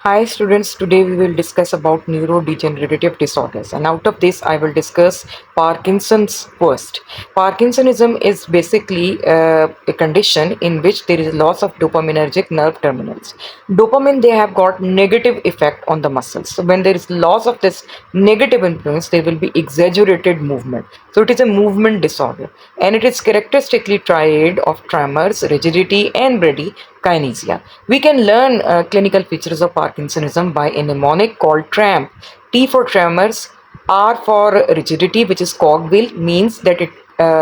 Hi students, today we will discuss about neurodegenerative disorders, and out of this I will discuss Parkinson's first. Parkinsonism is basically a condition in which there is loss of dopaminergic nerve terminals. Dopamine, they have got negative effect on the muscles. So when there is loss of this negative influence, there will be exaggerated movement. So it is a movement disorder, and it is characteristically triad of tremors, rigidity and bradykinesia. We can learn clinical features of Parkinsonism by a mnemonic called TRAMP. T for tremors, R for rigidity, which is cogwheel, means that it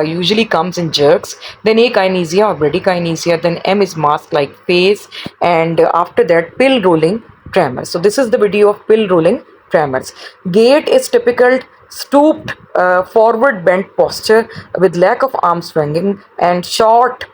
usually comes in jerks. Then A kinesia or bradykinesia. Then M is mask-like phase, and after that pill rolling tremors. So this is the video of pill rolling tremors. Gait is typical stooped forward bent posture with lack of arm swinging and short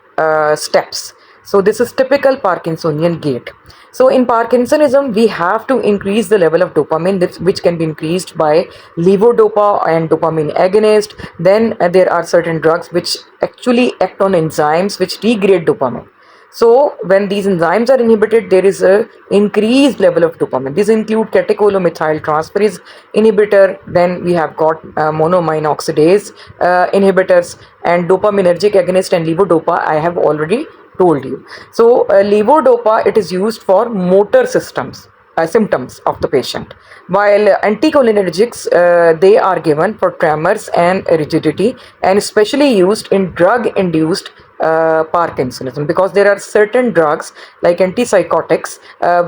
steps. So this is typical Parkinsonian gait. So in Parkinsonism, we have to increase the level of dopamine, which can be increased by levodopa and dopamine agonist. Then there are certain drugs which actually act on enzymes which degrade dopamine. So when these enzymes are inhibited, there is a increased level of dopamine. These include catechol-methyl transferase inhibitor. Then we have got monoamine oxidase inhibitors and dopaminergic agonist and levodopa. I have already told you. So levodopa, it is used for motor symptoms of the patient, while anticholinergics, they are given for tremors and rigidity, and especially used in drug induced Parkinsonism, because there are certain drugs like antipsychotics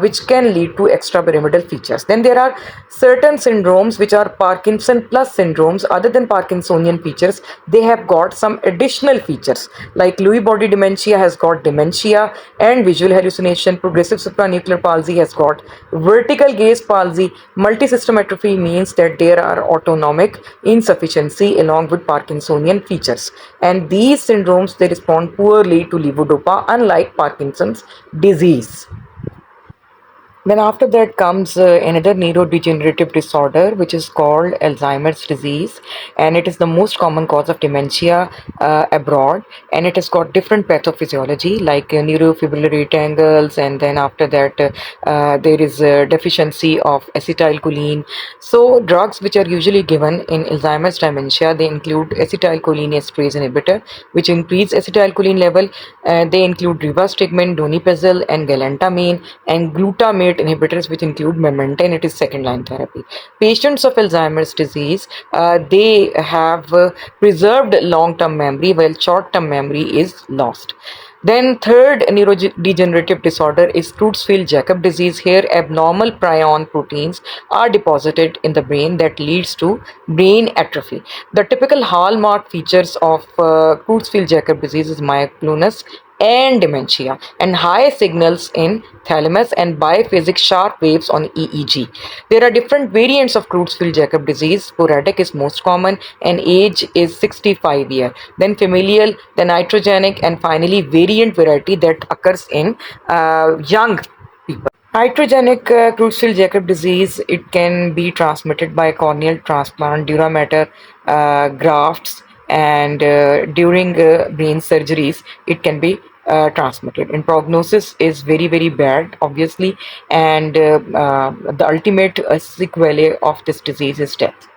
which can lead to extrapyramidal features. Then there are certain syndromes which are Parkinson plus syndromes. Other than Parkinsonian features, they have got some additional features, like Lewy body dementia has got dementia and visual hallucination. Progressive supranuclear palsy has got vertical gaze palsy. Multisystem atrophy means that there are autonomic insufficiency along with Parkinsonian features, and these syndromes, they respond poorly to levodopa, unlike Parkinson's disease. Then after that comes another neurodegenerative disorder, which is called Alzheimer's disease, and it is the most common cause of dementia abroad, and it has got different pathophysiology like neurofibrillary tangles, and then after that there is a deficiency of acetylcholine. So drugs which are usually given in Alzheimer's dementia, they include acetylcholinesterase inhibitor, which increase acetylcholine level. They include rivastigmine, donepezil, and galantamine, and glutamate inhibitors, which include memantine. It is second line therapy. Patients of Alzheimer's disease, they have preserved long term memory, while short term memory is lost. Then third neurodegenerative disorder is Creutzfeldt-Jakob disease. Here abnormal prion proteins are deposited in the brain that leads to brain atrophy. The typical hallmark features of Creutzfeldt-Jakob disease is myoclonus and dementia, and high signals in thalamus and biphasic sharp waves on EEG. There are different variants of Creutzfeldt-Jakob disease. Sporadic is most common, and age is 65 years. Then familial, then iatrogenic, and finally variant variety that occurs in young people. Iatrogenic Creutzfeldt-Jakob disease, it can be transmitted by corneal transplant, dura mater grafts, and during brain surgeries, it can be transmitted. And prognosis is very bad, obviously, and the ultimate sequelae of this disease is death.